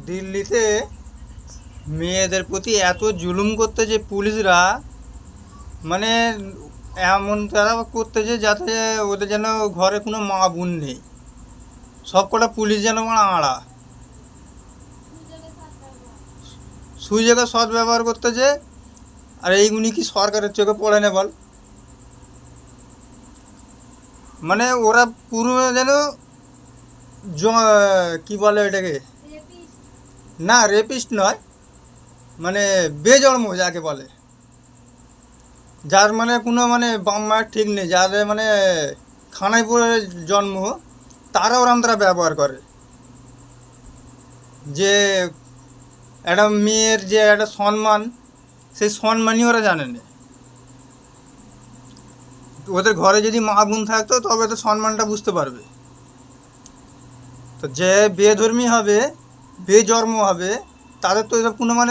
দিল্লিতে মেয়েদের প্রতি এত জুলুম করতে যে পুলিশরা, মানে এমন তারা করতেছে যাতে ওদের যেন ঘরে কোনো মা বোন নেই, সব কটা পুলিশ যেন আড়া সুযোগে সৎ ব্যবহার করতেছে। আর এইগুলি কি সরকারের চোখে পড়ে না বল? মানে ওরা পুরো যেন কি বলে এটাকে, না রেপিস্ট নয়, মানে বেজন্ম যাকে বলে, যার মানে কোনো মানে বাপ মায়ের ঠিক নেই, যাদের মানে খানায় পড়ে জন্ম, তারা ওরম তারা ব্যবহার করে। যে একটা মেয়ের যে একটা সম্মান, সেই সম্মানই ওরা জানে না। ওদের ঘরে যদি মা বোন থাকতো তবে তো সম্মানটা বুঝতে পারবে। তো যে বেধর্মী হবে, বেজন্ম হবে, তাদের তো এসব কোনো মানে